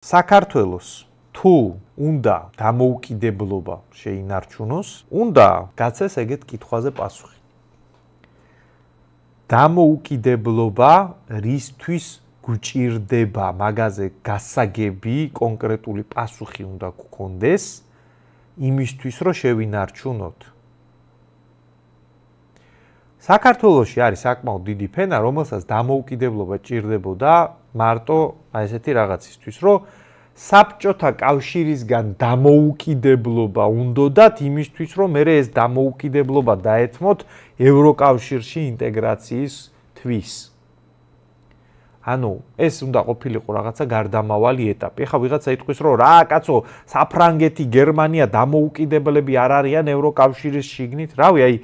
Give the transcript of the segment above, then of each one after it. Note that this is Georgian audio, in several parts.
საქართველოს თუ უნდა დამოუკიდებლობა შეინარჩუნოს, უნდა გაცეს ეგეთ კითხვაზე პასუხი. დამოუკიდებლობა რისთვის გვჭირდება, მაგაზე გასაგები კონკრეტული პასუხი უნდა გქონდეს იმისთვის, რომ შევინარჩუნოთ. საქართველოში არის საკმაოდ დიდი ფენა, რომელსაც დამოუკიდებლობა ჭირდებოდა მარტო ესეთი რაღაცისთვის, რომ საბჭოთა კავშირისგან დამოუკიდებლობა უნდოდათ იმისთვის, რომ მე ეს დამოუკიდებლობა დაეთმოთ ევროკავშირში ინტეგრაციის თვის. ანუ ეს უნდა ყოფილიყო რაღაცა გარდამავალი ეტაპი. ეხლა ვიღაცა იტყვის, რომ რა კაცო, საფრანგეთი, გერმანია დამოუკიდებლები არ არიან ევროკავშირის შიგნით, რავი, აი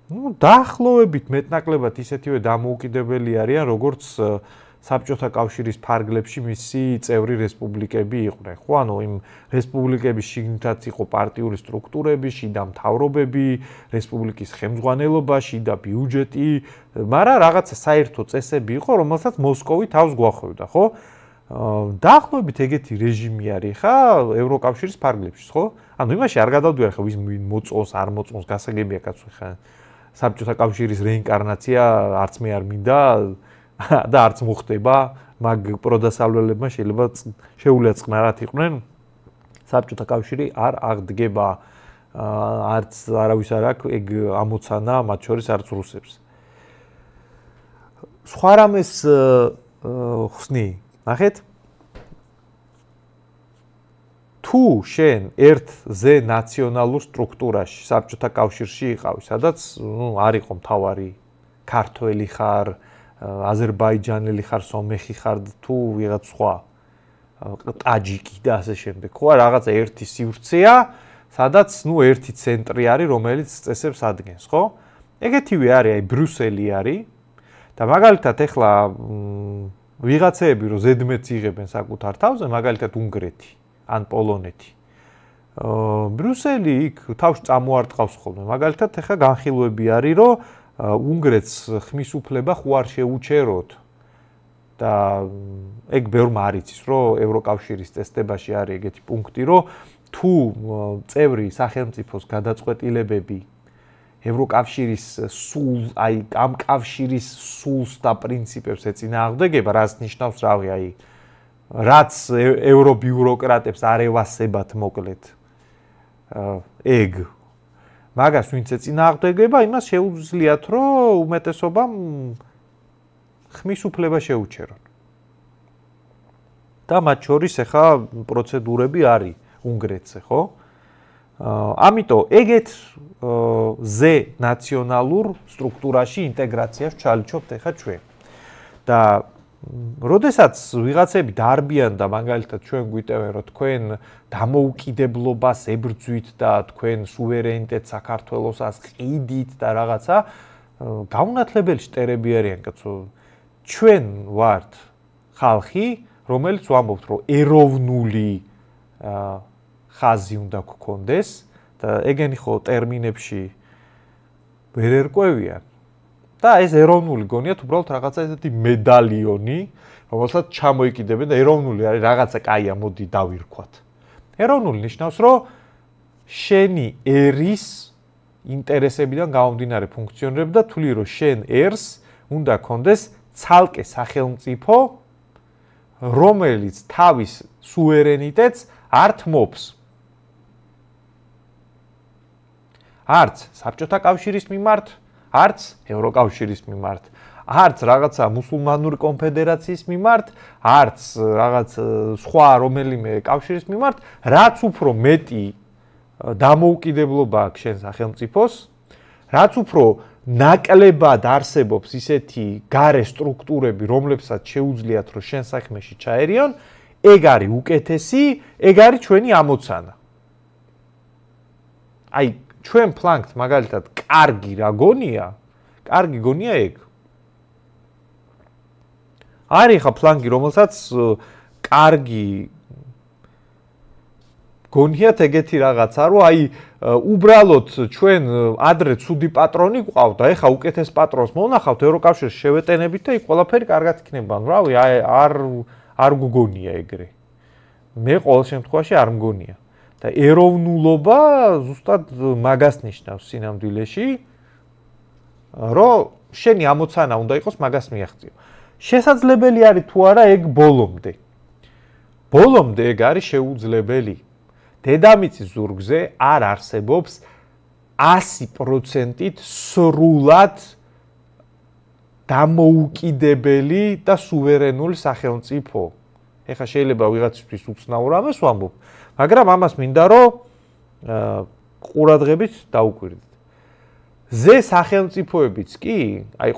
დაახლოებით მეტნაკლებად ისეთივე დამოუკიდებელი არიან, როგორც საბჭოთა კავშირის ფარგლებში მისი წევრი რესპუბლიკები იყვნენ. ხო, ანუ იმ რესპუბლიკების შიგნითაც იყო პარტიული სტრუქტურები, შიდა მთავრობები, რესპუბლიკის ხელმძღვანელობა, შიდა ბიუჯეტი, მაგრამ რაღაცა საერთო წესები იყო, რომელსაც მოსკოვი თავს გვახვევდა, ხო? დაახლოებით ეგეთი რეჟიმი არის ხა ევროკავშირის ფარგლებში, ხო? ანუ იმაში არ გადავდივარ ხა ვის მოწონს, არ მოწონს, გასაგებია კაცო ხა საბჭოთა კავშირის რეინკარნაცია არც მე არ მინდა და არც მოხდება, მაგ პროდასავლელებმა შეიძლება შეუძლია წყნარად იყვნენ. საბჭოთა კავშირი არ აღდგება, არც არავის არ აქვს ეგ ამოცანა, მათ შორის არც რუსებს. სხვა რამეს ხსნი, ნახეთ? თუ შენ ერთზე ნაციონალურ სტრუქტურაში, საბჭოთა კავშირში იყავი, სადაც არ იყო მთავარი ქართველი ხარ, აზერბაიჯანელი ხარ, სომეხი ხარ თუ ვიღაც სხვა ტაჯიკი და ასე შემდეგ. ხო, რაღაცა ერთი სივრცეა, სადაც ერთი ცენტრი არის, რომელიც წესებს ადგენს, ხო? ეგეთივე არის, აი ბრიუსელი არის და მაგალითად ეხლა ვიღაცეები რომ ზედმეტს იღებენ საკუთარ თავზე, მაგალითად უნგრეთი ან პოლონეთი. ბრიუსელი იქ თავში წამოარტყავს ხოლმე. მაგალითად ეხლა განხილვები არის, რომ უნგრეთს ხმის უფლება ხო არ შეუჩეროთ და ეგ ბევრმა არ იცის, რომ ევროკავშირის წესდებაში არის ეგეთი პუნქტი, რომ თუ წევრი სახელმწიფოს გადაწყვეტილებები ევროკავშირის სულ, აი ამ კავშირის სულს და პრინციპებს ეწინააღმდეგება, რაც ნიშნავს, რავი, აი რაც ევრობიუროკრატებს არ ევასებათ მოკლედ ეგ მაგას ვინც ეწინააღმდეგება, იმას შეუძლიათ, რომ უმეტესობამ ხმის უფლება შეუჩერონ. და მათ შორის ახლა პროცედურები არის უნგრეთზე, ხო? ამიტომ ეგეთ ზე ნაციონალურ სტრუქტურაში ინტეგრაციას ჩალიჩობთ ახლა ჩვენ. და როდესაც ვიღაცები დარბიან და მაგალითად ჩვენ გვიტევენ, რომ თქვენ დამოუკიდებლობას ებრძვით და თქვენ სუვერენიტეტს საქართველოსას ყიდით და რაღაცა, გაუნათლებელი შტერები არიან, კაცო. ჩვენ ვართ ხალხი, რომელიც ვამბობთ, რომ ეროვნული ხაზი უნდა გქონდეს და ეგენი ხო ტერმინებში ვერ ერკვევიან. და ეს ეროვნული გონიათ უბრალოდ რაღაცა ესეთი მედალიონი, რომელსაც ჩამოიკიდებენ და ეროვნული არის რაღაცა კაია, მოდი დავირქვათ. ეროვნული ნიშნავს, რომ შენი ერის ინტერესებიდან გამომდინარე ფუნქციონირებ და თვლი, რომ შენ ერს უნდა გქონდეს ცალკე სახელმწიფო, რომელიც თავის სუვერენიტეტს არ თმობს. არც საბჭოთა კავშირის მიმართ, არც ევროკავშირის მიმართ, არც რაღაცა მუსულმანური კონფედერაციის მიმართ, არც რაღაც სხვა რომელიმე კავშირის მიმართ, რაც უფრო მეტი დამოუკიდებლობა აქვს შენ სახელმწიფოს, რაც უფრო ნაკლებად არსებობს ისეთი გარე სტრუქტურები, რომლებსაც შეუძლიათ რომ შენ საქმეში ჩაერიონ, ეგ არის უკეთესი, ეგ არის ჩვენი ამოცანა. აი ჩვენ ფლანგთ მაგალითად კარგი რა გონია, კარგი გონია ეგ. არის ხა ფლანგი, რომელსაც კარგი გონიათ ეგეთი რაღაცა, რომ აი უბრალოდ ჩვენ ადრე ცუდი პატრონი გვყავთ და ეხა უკეთეს პატრონს მონახავთ ევროკავშირში შევეტენებით და იქ ყველაფერი კარგად იქნება. რავი, არ გგონია ეგრე. მე ყოველ შემთხვევაში არ მგონია. და ეროვნულობა ზუსტად მაგას ნიშნავს სინამდვილეში, რომ შენი ამოცანა უნდა იყოს მაგას მიაღწიო. შესაძლებელი არის თუ არა ეგ ბოლომდე. ბოლომდე ეგ არის შეუძლებელი. დედამიწის ზურგზე არ არსებობს 100%-ით სრულად დამოუკიდებელი და სუვერენული სახელმწიფო. ეხლა შეიძლება ვიღაცისთვის უცნაურ ამას ვამბობ, მაგრამ ამას მინდა რომ ყურადღებით დაუკვირდეთ. ზე სახელმწიფოებიც კი, აი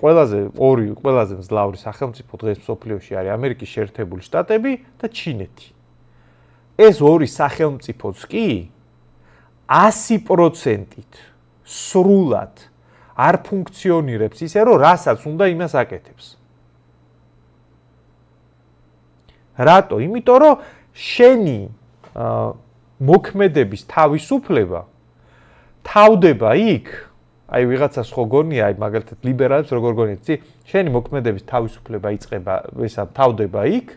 ორი ყველაზე მძლავრი სახელმწიფო დღეს მსოფლიოში არის ამერიკის შეერთებული შტატები და ჩინეთი. ეს ორი სახელმწიფოც კი 100%-ით სრულად არ ფუნქციონირებს ისე რომ რასაც უნდა იმას აკეთებს. რატო? იმიტომ რომ შენი მოქმედების თავისუფლება თავდება იქ, აი ვიღაცას ხო გონია, აი მაგალითად ლიბერალებს როგორ გონიათ, შენი მოქმედების თავისუფლება იწყება, თავდება იქ,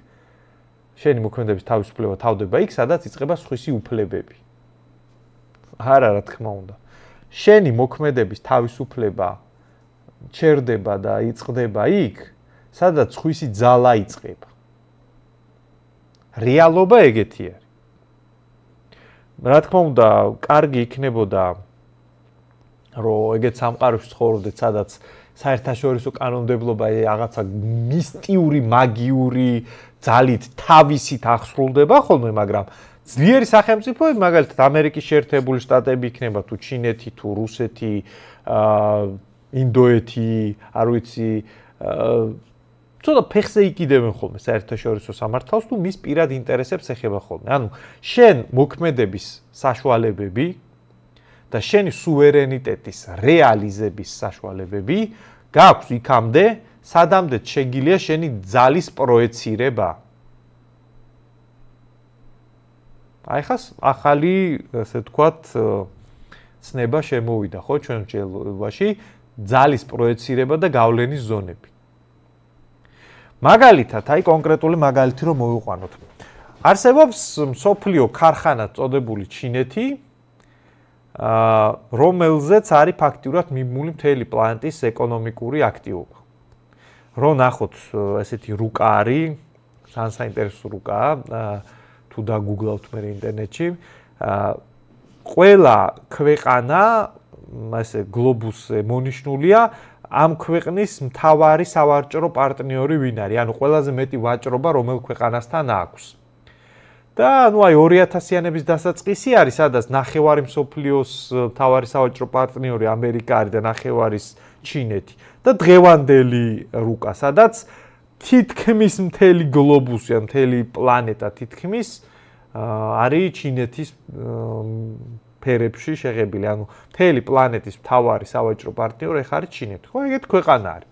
შენი მოქმედების თავისუფლება თავდება იქ, სადაც იწყება სხვისი უფლებები. არა, რა თქმა უნდა. შენი მოქმედების თავისუფლება ჩერდება და იწყდება იქ, სადაც სხვისი ძალა იწყება. რეალობა ეგეთი არის. რა თქმა უნდა, კარგი იქნებოდა რომ ეგეთ სამყაროში ცხოვრობდეთ, სადაც საერთაშორისო კანონმდებლობა რაღაცა მისტიური, მაგიური ძალით თავისით აღსრულდება ხოლმე, მაგრამ ძლიერი სახელმწიფოები, მაგალითად ამერიკის შეერთებული შტატები იქნება თუ ჩინეთი, თუ რუსეთი, ინდოეთი, არ ვიცი, ცოტა ფეხზე იკიდებენ ხოლმე საერთაშორისო სამართალს თუ მის პირად ინტერესებს ეხება ხოლმე. ანუ შენ მოქმედების საშუალებები და შენი სუვერენიტეტის რეალიზების საშუალებები გაქვს იქამდე, სადამდე შეგიძლია შენი ძალის პროექცირება. აი ხას ახალი, ასე ვთქვათ, ცნება შემოვიდა ხო ჩვენ მჭელობაში, ძალის პროექცირება და გავლენის ზონები. მაგალითად, აი კონკრეტული მაგალითი რომ მოვიყვანოთ. არსებობს მსოფლიო ქარხანა წოდებული ჩინეთი, რომელზეც არის ფაქტიურად მიმული მთელი პლანეტის ეკონომიკური აქტივობა. რომ ნახოთ, ესეთი რუკა არის, საინტერესო რუკაა, თუ დაგუგლავთ მე ინტერნეტში, ყველა ქვეყანა, ესე გლობუსზე მონიშნულია ამ ქვეყნის მთავარი სავაჭრო პარტნიორი ვინ არის, ანუ ყველაზე მეტი ვაჭრობა რომელ ქვეყანასთან აქვს. და ანუ აი 2000-იანების დასაწყისი არის, სადაც ნახევარი მსოფლიოს მთავარი სავაჭრო პარტნიორი ამერიკა არის და ნახევარის ჩინეთი. და დღევანდელი რუკა, სადაც თითქმის მთელი გლობუსი, ან მთელი პლანეტა თითქმის არის ჩინეთის ფერებში შეღებილი, ანუ მთელი პლანეტის მთავარი სავაჭრო პარტნიორი ახლა არის ჩინეთი. ხო, ეგეთი ქვეყანა არის.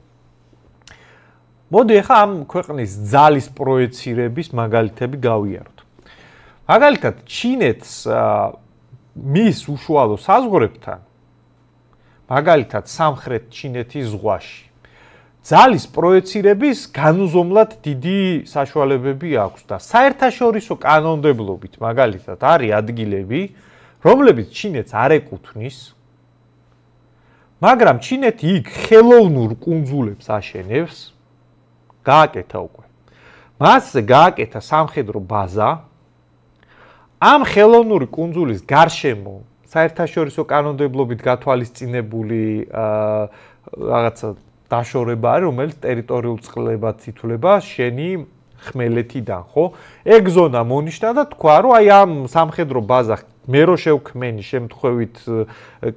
მოდი ახლა ამ ქვეყნის ძალის პროექცირების მაგალითები გავიაროთ. მაგალითად, ჩინეთს მის უშუალო საზღვრებთან, მაგალითად, სამხრეთ ჩინეთის ზღვაში, ძალის პროექცირების განუზომლად დიდი საშუალებები აქვს და საერთაშორისო კანონმდებლობით, მაგალითად, არის ადგილები, რომლებიც ჩინეთს არ ეკუთვნის, მაგრამ ჩინეთი იქ ხელოვნურ კუნძულებს აშენებს, გააკეთა უკვე. მასზე გააკეთა სამხედრო ბაზა. ამ ხელოვნური კუნძულის გარშემო საერთაშორისო კანონმდებლობით გათვალისწინებული რაღაცა დაშორება არის, რომელიც ტერიტორიულ წყლებად ითვლება შენი ხმელეთიდან, ხო? ეგ ზონა მონიშნა და თქვა, რომ აი ამ სამხედრო ბაზა მე რო შევქმენი შემთხვევით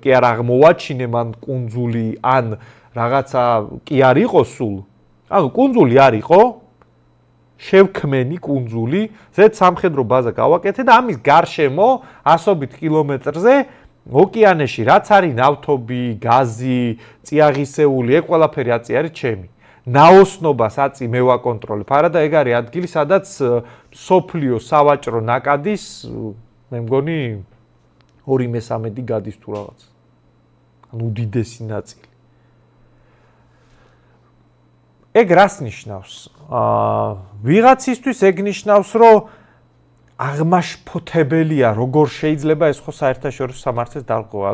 კი არ აღმოვაჩინე მან კუნძული ან რაღაცა კი არ იყო სულ. ანუ კუნძული არ იყო, შევქმენი კუნძული, ზედ სამხედრო ბაზა გავაკეთე და ამის გარშემო ასობით კილომეტრზე ოკეანეში რაც არის ნავთობი, გაზი, წიაღისეული, ეგ ყველაფერი აწი არის ჩემი. ნაოსნობას აწი მე ვაკონტროლებ. არა და ეგ არის ადგილი, სადაც სოფლიო სავაჭრო ნაკადის მე მგონი 2/3 გადის თუ რაღაც. ანუ უდიდესი ნაწილი. ეგ რას ნიშნავს? ვიღაცისთვის ეგ ნიშნავს, რომ აღმაშფოთებელია, როგორ შეიძლება ეს ხო საერთაშორისო სამართლის დარღვევა.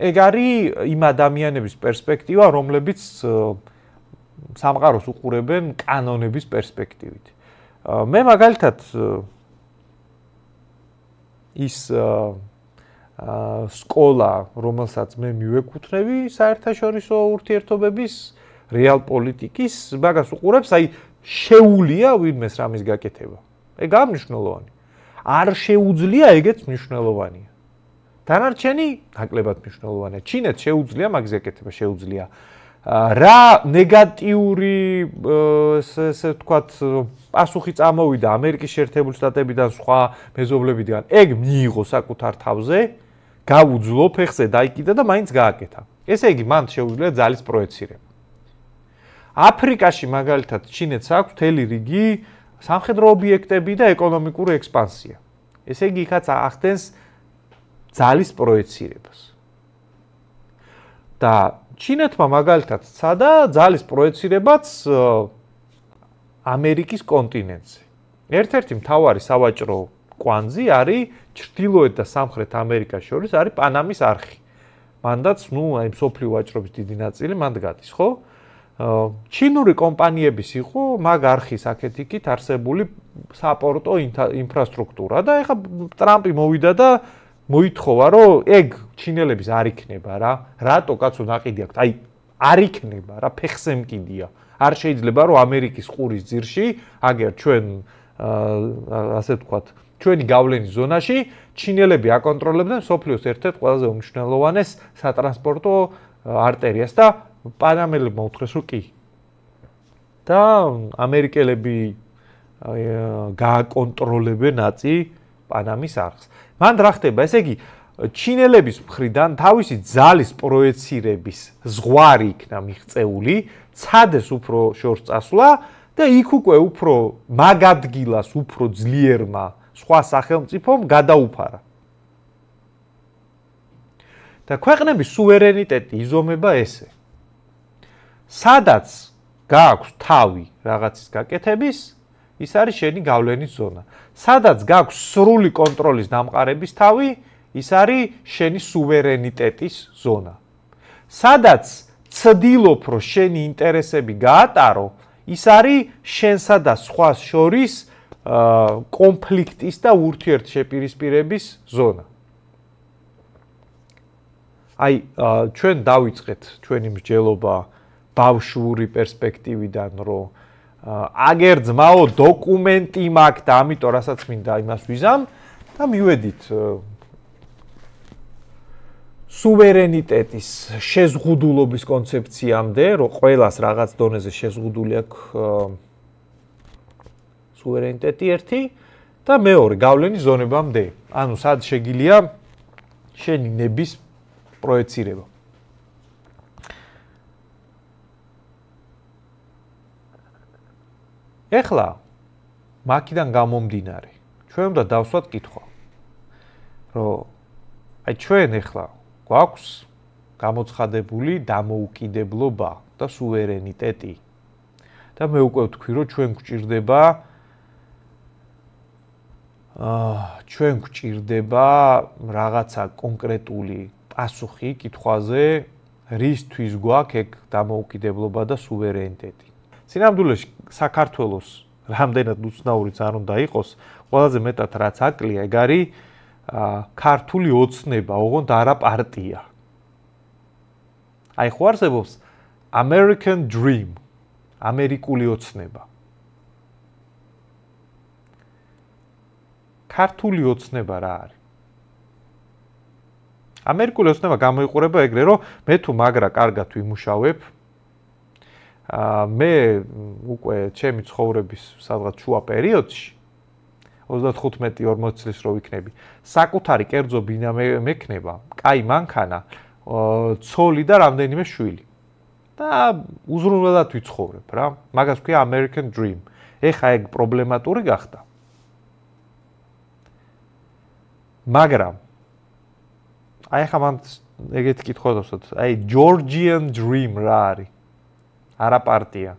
ეგ არის იმ ადამიანების პერსპექტივა, რომლებიც სამყაროს უყურებენ კანონების პერსპექტივით. მე მაგალითად ის სკოლა, რომელსაც მე მივეკუთვნები საერთაშორისო ურთიერთობების რეალ პოლიტიკის, მაგას უყურებს, აი შეუულია ვინმეს რამის გაკეთება. ეგ ამნიშნულოვანი. არ შეუძლია, ეგეც მნიშვნელოვანია. დანარჩენი ნაკლებად მნიშვნელოვანია. ჩინეთს შეუძლია მაგის გაკეთება, შეუძლია. რა ნეგატიური ესე ვთქვათ პასუხი წამოვიდა ამერიკის შეერთებული შტატებიდან სხვა მეზობლებიდან, ეგ მიიღო საკუთარ თავზე, გაუძლო ფეხზე დაიკიდა და მაინც გააკეთა. ესე იგი, მან შეუძლია ძალის პროექცირება. აფრიკაში მაგალითად ჩინეთს აქვს მთელი რიგი სამხედრო ობიექტები და ეკონომიკური ექსპანსია. ესე იგი, იქაც ახდენს ძალის პროექცირებას. და ჩინეთმა მაგალითად სცადა ძალის პროექცირებაც ამერიკის კონტინენტზე. ერთ-ერთი მთავარი სავაჭრო კვანძი არის ჩრდილოეთ და სამხრეთ ამერიკას შორის არის პანამის არხი. მანდაც, აი მსოფლიო ვაჭრობის დიდი ნაწილი მანდ გადის, ხო? ჩინური კომპანიების იყო მაგ არხის აქეთ-იქით არსებული საპორტო ინფრასტრუქტურა და ეხლა ტრამპი მოვიდა და მოითხოვა, რომ ეგ ჩინელების არ იქნება რა. რატო კაცო ნაყიდი აქვს? აი, არ იქნება რა, ფეხზე მკიდია. არ შეიძლება რომ ამერიკის ყურის ძირში, აგერ ჩვენ ასე ვთქვათ, ჩვენი გავლენის ზონაში ჩინელები აკონტროლებდნენ სოფლიოს ერთ-ერთ ყველაზე უმნიშვნელოვანეს სატრანსპორტო არტერიას და პანამელებმა უთხრეს რომ კი. და ამერიკელები გააკონტროლებენ აწი პანამის არხს. მან რა ხდება? ესე იგი, ჩინელების მხრიდან თავისი ძალის პროექცირების ზღვარი იქნა მიღწეული, ცადეს უფრო შორს წასვლა და იქ უკვე უფრო მაგ ადგილას უფრო ძლიერმა სხვა სახელმწიფომ გადაუფარა. და ქვეყნების სუვერენიტეტი იზომება ესე. სადაც გააქვს თავი რაღაცის გაკეთების, ის არის შენი გავლენის ზონა. სადაც გააქვს სრული კონტროლის დამყარების თავი, ის არის შენი სუვერენიტეტის ზონა. სადაც ცდილობ რომ შენი ინტერესები გაატარო, ის არის შენსა და სხვას შორის კონფლიქტის და ურთიერთშეპირისპირების ზონა. აი, ჩვენ დავიწყეთ ჩვენი მსჯელობა ბავშვური პერსპექტივიდან, რომ აგერ ძმაო დოკუმენტი მაქვს და ამიტომ რასაც მინდა იმას ვიზამ და მივედით სუვერენიტეტის შეზღუდულობის კონცეფციამდე, რომ ყველას რაღაც დონეზე შეზღუდული აქვს სუვერენიტეტი ერთი და მეორე გავლენის ზონებამდე. ანუ სად შეგიძლია შენი ნების პროექცირება. ეხლა მაქიდან გამომდინარე, ჩვენ უნდა დავსვათ კითხვა, რომ აი ჩვენ ეხლა გვაქვს გამოცხადებული დამოუკიდებლობა და სუვერენიტეტი. და მე უკვე ვთქვი, რომ ჩვენ გვჭირდება რაღაცა კონკრეტული პასუხი კითხვაზე, რისთვის გვაქვს ეგ დამოუკიდებლობა და სუვერენიტეტი. სინამდვილეში საქართველოს რამდენად უცნაურიც არ უნდა იყოს, ყველაზე მეტად რაც აკლია, ეგ არის ქართული ოცნება, ოღონდ არა პარტია. აი ხო არსებობს American Dream, ამერიკული ოცნება. ქართული ოცნება რა არის? ამერიკული ოცნება გამოიყურება ეგრე, რომ მე თუ მაგრა კარგად ვიმუშავებ, მე უკვე ჩემი ცხოვრების სადღაც შუა პერიოდში 35-40 წლის რო ვიქნები, საკუთარი კერძო ბინა მექნება, კაი მანქანა, ცოლი და რამდენიმე შვილი. და უზრუნველად ვიცხოვრებ რა. მაგას ვქვია American Dream. ეხა ეგ პრობლემატური გახდა. მაგრამ აი ხა მან ეგეთი კითხვა დავსვათ, აი Georgian Dream რა არის? არა პარტია.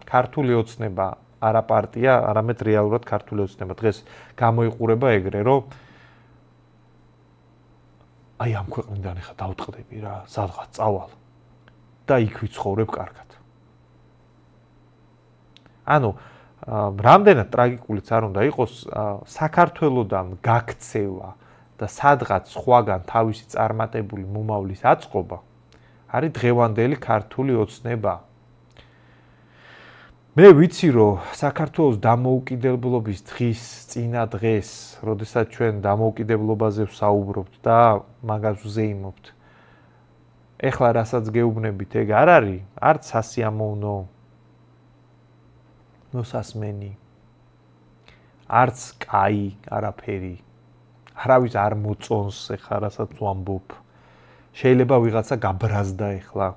ქართული ოცნება არა პარტია, არამედ რეალურად ქართული ოცნება. დღეს გამოიყურება ეგრე, რომ აი ამ ქვეყნიდან ეხა დავტყდები რა, სადღაც წავალ და იქ ვიცხოვრებ კარგად. ანუ რამდენად ტრაგიკულიც არ უნდა იყოს საქართველოსთან გაქცევა და სადღაც სხვაგან თავისი წარმატებული მომავლის აწყობა არის დღევანდელი ქართული ოცნება. მე ვიცი რომ საქართველოს დამოუკიდებლობის დღის წინა დღეს, როდესაც ჩვენ დამოუკიდებლობაზე ვსაუბრობთ და მაგას ვზეიმობთ. ეხლა რასაც გეუბნებით ეგ არ არის, არც სასიამოვნო მოსასმენი. არც კაი არაფერი. არავის არ მოწონს ეხლა რასაც ვამბობ. შეიძლება ვიღაცა გაბრაზდა ეხლა.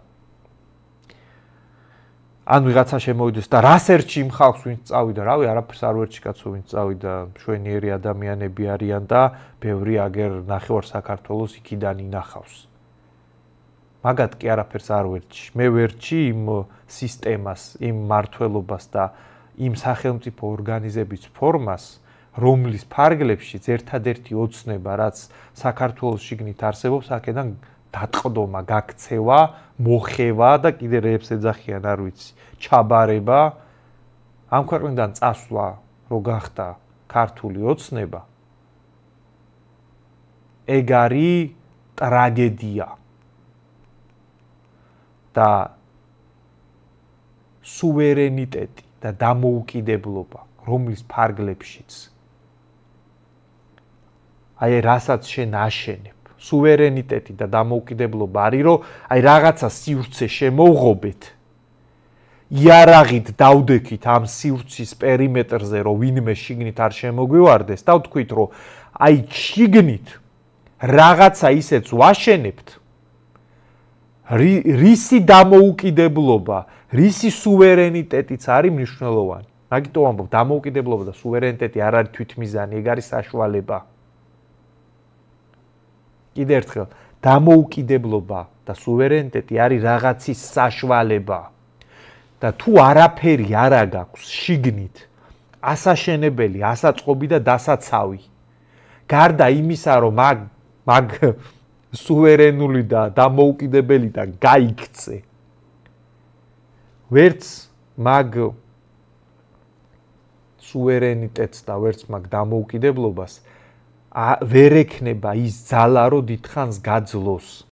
ან ვიღაცა შემოვიდეს და რას ერჩი იმ ხალხს ვინც წავიდა, რავი, არაფერს არ ვერჩი კაცო ვინც წავიდა, მშვენიერი ადამიანები არიან და ბევრი აგერ ნახევარ საქართველოს იქიდან ინახავს. მაგათ კი არაფერს არ ვერჩი. მე ვერჩი იმ სისტემას, იმ მართლობას და იმ სახელმწიფო ორგანიზების ფორმას, რომლის ფარგლებშიც ერთადერთი ოცნება, რაც საქართველოს შიგნით არსებობს, აქედან დატყდომა, გაქცევა, მოხევა და კიდე რეებს ეძახიან, არ ვიცი, ჩაბარება, ამ ქვეყნიდან წასვლა, რო გახდა ქართული ოცნება, ეგ არის ტრაგედია. და სუვერენიტეტი და დამოუკიდებლობა, რომლის ფარგლებშიც აი რასაც შენ აშენებ, სუვერენიტეტი და დამოუკიდებლობა არის, რომ აი რაღაცა სივრცე შემოვღობეთ, იარაღით დავდექით ამ სივრცის პერიმეტრზე, რომ ვინმე შიგნით არ შემოგვივარდეს და ვთქვით, რომ აი შიგნით რაღაცა ისეც ვაშენებთ, რისი დამოუკიდებლობა, რისი სუვერენიტეტიც არის მნიშვნელოვანი. მაგიტომ ვამბობ, დამოუკიდებლობა და სუვერენიტეტი არ არის თვითმიზანი, ეგ არის საშუალება. კიდევ ერთხელ, დამოუკიდებლობა და სუვერენიტეტი არის რაღაცის საშუალება. და თუ არაფერი არ აქვს შიგნით, ასაშენებელი, ასაწყობი და დასაცავი. გარდა იმისა, რომ მაგ სუვერენული და დამოუკიდებელი და გაიქცე. ვერც მაგ სუვერენიტეტს და ვერც მაგ დამოუკიდებლობას ვერ ექნება ის ძალა, რომ დიდხანს გაძლოს.